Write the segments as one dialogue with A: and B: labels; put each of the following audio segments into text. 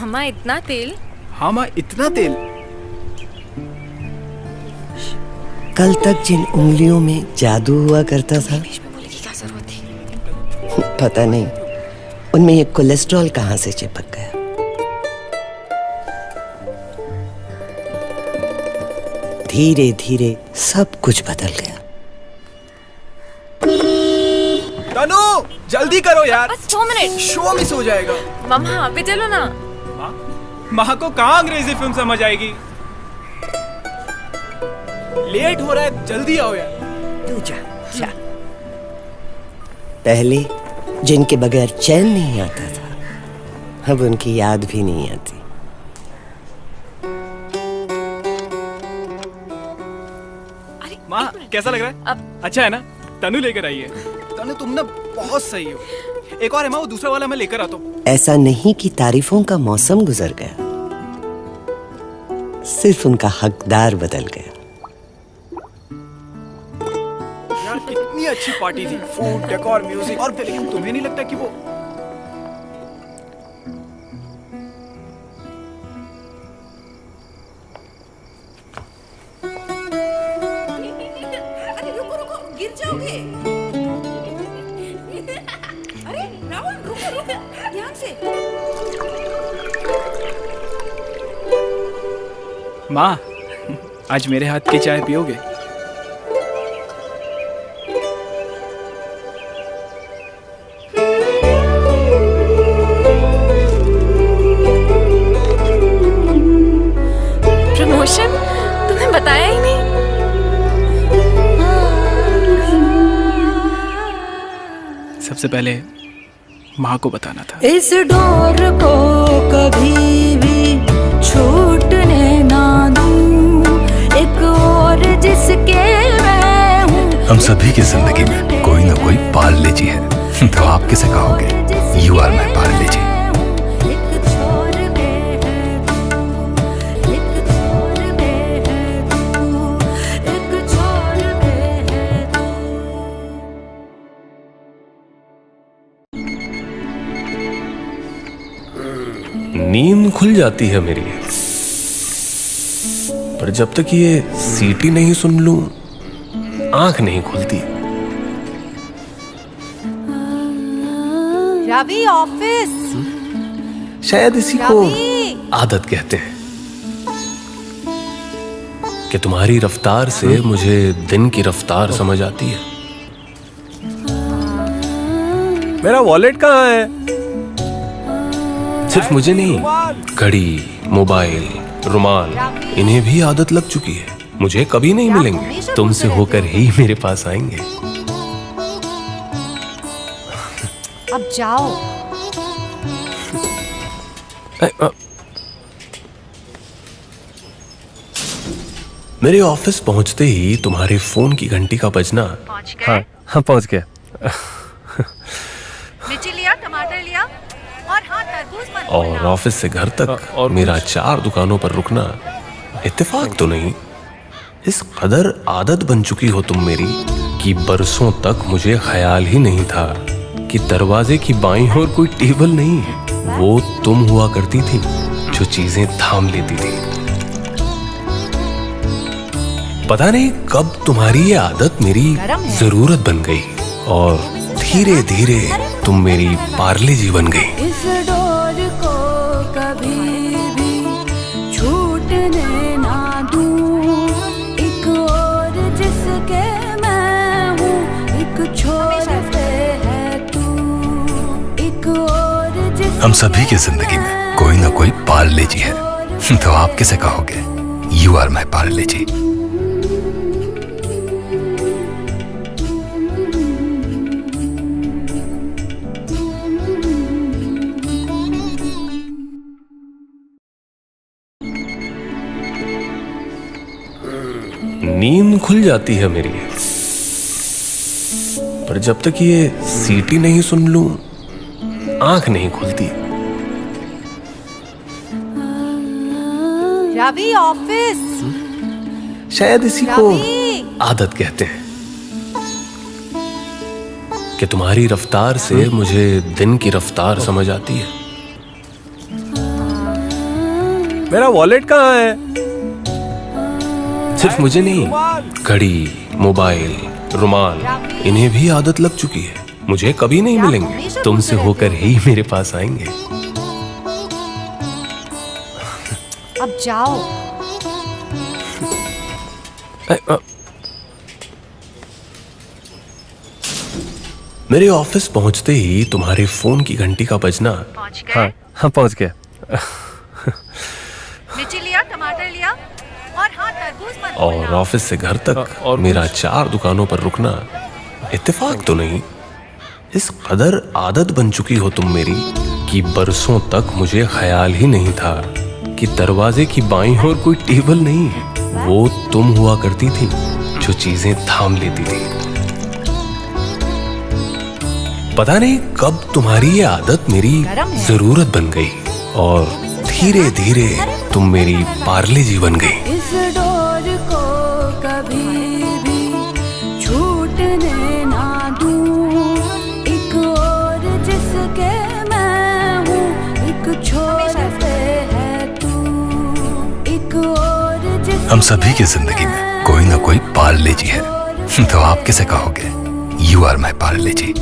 A: हमा इतना तेल?
B: हाँ माँ, इतना तेल?
C: कल तक जिन उंगलियों में जादू हुआ करता था,
A: इंग्लिश में बोलने की क्या जरूरत थी?
C: पता नहीं उनमें ये कोलेस्ट्रॉल कहाँ से चिपक गया। धीरे धीरे सब कुछ बदल गया।
B: तनु, जल्दी करो यार,
A: बस 2 मिनट।
B: शो मिस हो जाएगा।
A: मम्मा अभी चलो ना।
B: माँ को कहाँ अंग्रेजी फिल्म समझ आएगी? लेट हो रहा है, जल्दी आओ यार।
C: तू जा जा। पहले जिनके बगैर चैन नहीं आता था, अब उनकी याद भी नहीं आती।
B: माँ कैसा लग रहा है?
A: अब
B: अच्छा है ना? तनु लेकर आई है। तनु तुम ना बहुत सही हो। एक और है माँ, वो दूसरा वाला मैं लेकर आता हूँ।
C: ऐसा नहीं कि तारीफों का मौसम गुजर गया, सिर्फ उनका हकदार बदल गया।
B: यार कितनी अच्छी पार्टी थी, फूड, डेकोर, म्यूजिक, और लेकिन तुम्हें नहीं लगता कि वो
D: गिर जाओगे। अरे राहुल रुको रुको, ध्यान से।
B: माँ, आज मेरे हाथ की चाय पियोगे?
A: प्रमोशन तुमने बताया ही नहीं।
B: सबसे पहले माँ को बताना था।
D: इस डोर को कभी भी छूटने ना दूं, एक और जिसके मैं हूँ।
E: हम सभी की जिंदगी में कोई ना कोई पार्ले जी है, तो आप किसे कहोगे? यू आर माई पार्ले जी। नींद खुल जाती है मेरी, पर जब तक ये सीटी नहीं सुन लूं, आंख नहीं खुलती।
D: रवि ऑफिस।
E: शायद इसी को
D: रवि।
E: आदत कहते हैं कि तुम्हारी रफ्तार से मुझे दिन की रफ्तार समझ आती है। मेरा वॉलेट कहाँ है? सिर्फ मुझे नहीं, घड़ी, मोबाइल, रुमाल, इन्हें भी आदत लग चुकी है। मुझे कभी नहीं मिलेंगे, तुमसे होकर ही मेरे पास आएंगे।
D: अब जाओ।
E: मेरे ऑफिस पहुंचते ही तुम्हारे फोन की घंटी का बजना। हाँ पहुंच गया।
D: मिर्ची लिया, टमाटर लिया, और हाँ तरबूज मत
E: और
D: भूलना।
E: ऑफिस से घर तक और मेरा 4 दुकानों पर रुकना इत्तेफाक तो नहीं। इस कदर आदत बन चुकी हो तुम मेरी कि बरसों तक मुझे ख्याल ही नहीं था कि दरवाजे की बाईं ओर कोई टेबल नहीं है। वो तुम हुआ करती थी जो चीजें थाम लेती थी। पता नहीं कब तुम्हारी ये आदत मेरी जरूरत बन गई और धीरे धीरे तुम मेरी पार्ले जी बन गई।
D: इस डोर को कभी भी छूटने ना दूं, एक और जिसके मैं हूँ, एक छोर पे है तू, एक और जिसके
E: हम सभी की जिंदगी में कोई ना कोई पार्ले जी है, तो आप किसे कहोगे? यू आर माई पार्ले जी। नींद खुल जाती है मेरी, पर जब तक ये सीटी नहीं सुन लूं, आंख नहीं खुलती।
D: रवि ऑफिस।
E: शायद इसी को
D: रवि।
E: आदत कहते हैं कि तुम्हारी रफ्तार से मुझे दिन की रफ्तार समझ आती है। मेरा वॉलेट कहाँ है? सिर्फ मुझे नहीं, घड़ी, मोबाइल, रुमाल, इन्हें भी आदत लग चुकी है। मुझे कभी नहीं मिलेंगे, तुमसे होकर ही मेरे पास आएंगे।
D: अब जाओ।
E: मेरे ऑफिस पहुंचते ही तुम्हारे फोन की घंटी का बजना।
F: हाँ हाँ पहुंच गया।
D: मिर्ची लिया, टमाटर लिया और हाँ तरबूज मत
E: और
D: भूलना।
E: ऑफिस से घर तक
F: और
E: मेरा 4 दुकानों पर रुकना इत्तेफाक तो नहीं। इस कदर आदत बन चुकी हो तुम मेरी कि बरसों तक मुझे ख्याल ही नहीं था कि दरवाजे की बाईं ओर कोई टेबल नहीं है। वो तुम हुआ करती थी जो चीजें थाम लेती थी। पता नहीं कब तुम्हारी ये आदत मेरी जरूरत बन गई और धीरे धीरे तुम मेरी पार्ले जी बन गई।
G: इस डोर को कभी भी छूटने ना दूं, एक और जिसके मैं हूँ, एक छोर पे है तू, एक और जिसके
H: हम सभी की जिंदगी में कोई ना कोई पार्ले जी है, तो आप किसे कहोगे? यू आर माई पार्ले जी।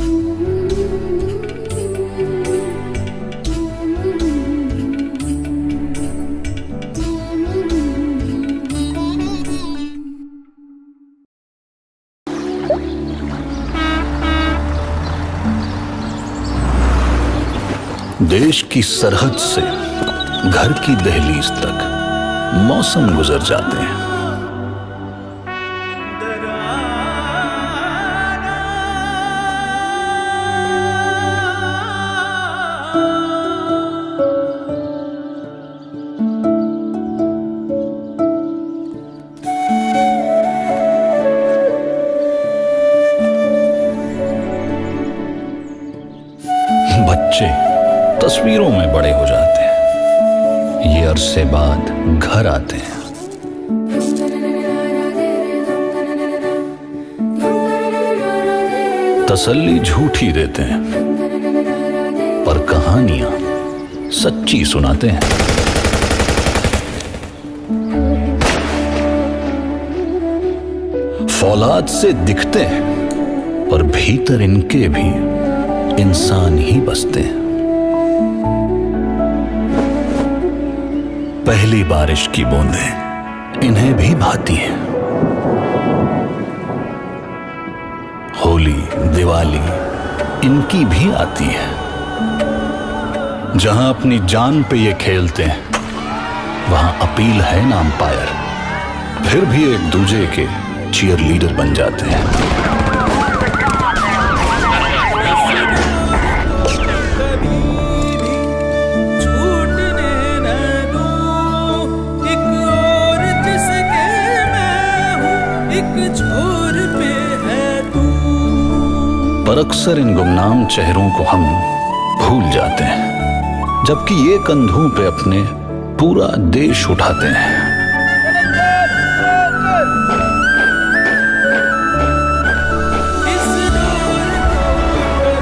I: देश की सरहद से घर की दहलीज तक मौसम गुजर जाते हैं। बच्चे तस्वीरों में बड़े हो जाते हैं, ये अरसे बाद घर आते हैं। तसल्ली झूठी देते हैं पर कहानियां सच्ची सुनाते हैं। फौलाद से दिखते हैं पर भीतर इनके भी इंसान ही बसते हैं। पहली बारिश की बूंदें इन्हें भी भाती हैं। होली, दिवाली इनकी भी आती है। जहां अपनी जान पे ये खेलते हैं, वहां अपील है ना अंपायर, फिर भी एक दूजे के चीयर लीडर बन जाते हैं। पर अक्सर इन गुमनाम चेहरों को हम भूल जाते हैं, जबकि ये कंधों पे अपने पूरा देश उठाते हैं।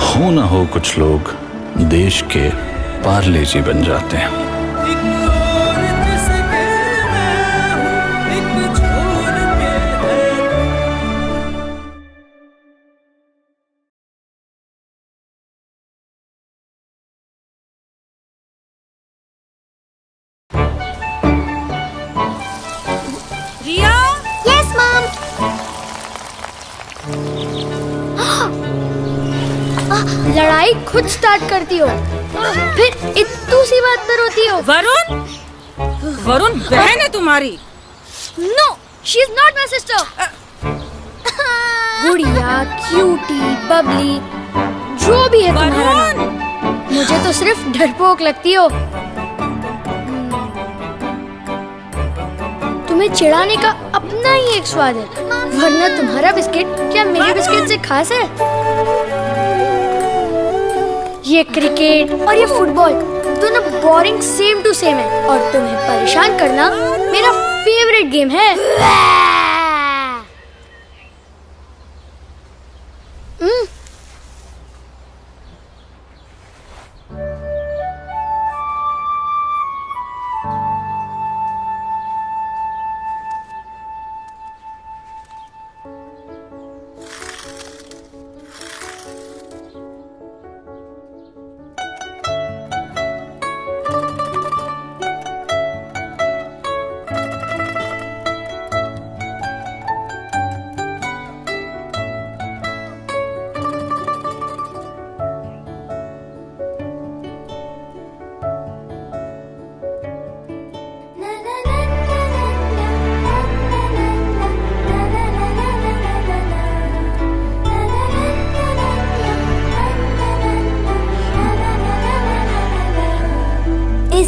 I: हो ना हो कुछ लोग देश के पार्ले जी बन जाते हैं।
J: लड़ाई खुद स्टार्ट करती हो, फिर इतनी सी बात पर रोती हो।
G: वरुण, वरुण बहन है तुम्हारी।
J: No, she is not my sister. गुड़िया, क्यूटी, बबली, जो भी है तुम्हारा नाम, मुझे तो सिर्फ डरपोक लगती हो। तुम्हें चिढ़ाने का अपना ही एक स्वाद है, वरना तुम्हारा बिस्किट क्या मेरे बिस्किट से खास है? ये क्रिकेट और ये फुटबॉल दोनों बोरिंग सेम टू सेम है, और तुम्हें परेशान करना मेरा फेवरेट गेम है।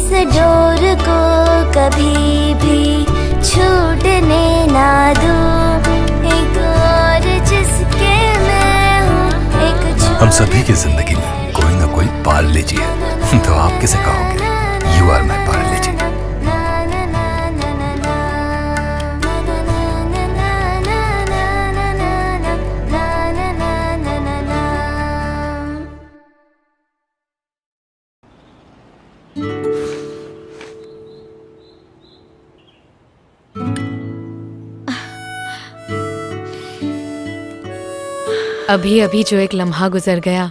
J: इस डोर को कभी भी छूटने ना दूं, एक और जिसके मैं हूँ, एक
H: हम सभी की जिंदगी में कोई ना कोई पार्ले जी है, तो आप किसे कहोगे? यू आर माई पार्ले जी।
A: अभी अभी जो एक लम्हा गुजर गया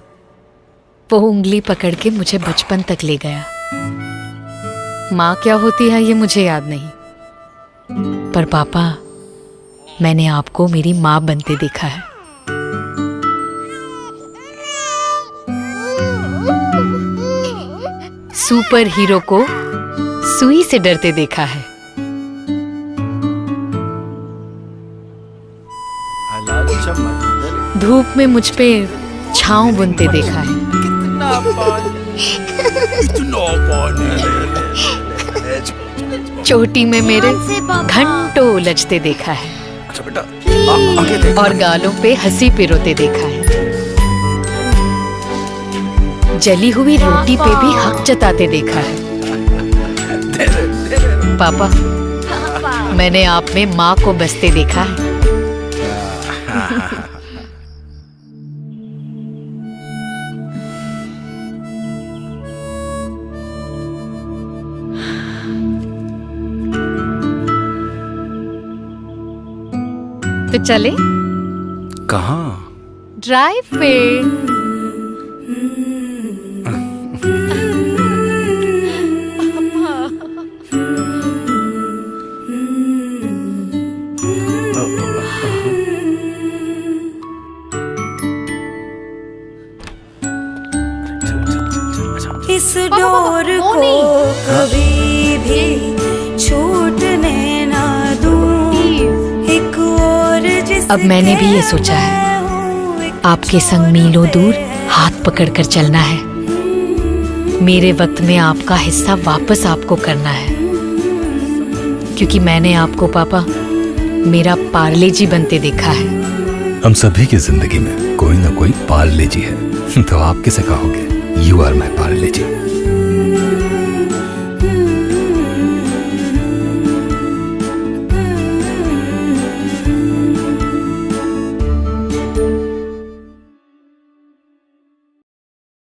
A: वो उंगली पकड़ के मुझे बचपन तक ले गया। माँ क्या होती है ये मुझे याद नहीं, पर पापा मैंने आपको मेरी माँ बनते देखा है। सुपर हीरो को सुई से डरते देखा है। धूप में मुझ पे छांव बुनते देखा है। चोटी में मेरे घंटों उलझते देखा है और गालों पे हंसी पिरोते देखा है। जली हुई रोटी पे भी हक जताते देखा है। पापा मैंने आप में माँ को बसते देखा है। तो चले
H: कहाँ?
A: ड्राइव पे।
G: इस डोर को कभी भी छूटने ना दूं, एक और जिसके
A: अब मैंने भी ये सोचा है, आपके संग मीलों दूर हाथ पकड़कर चलना है। मेरे वक्त में आपका हिस्सा वापस आपको करना है, क्योंकि मैंने आपको पापा मेरा पार्ले जी बनते देखा है।
H: हम सभी की जिंदगी में कोई ना कोई पार्ले जी है, तो आप किसे कहोगे? You are my Parle ji.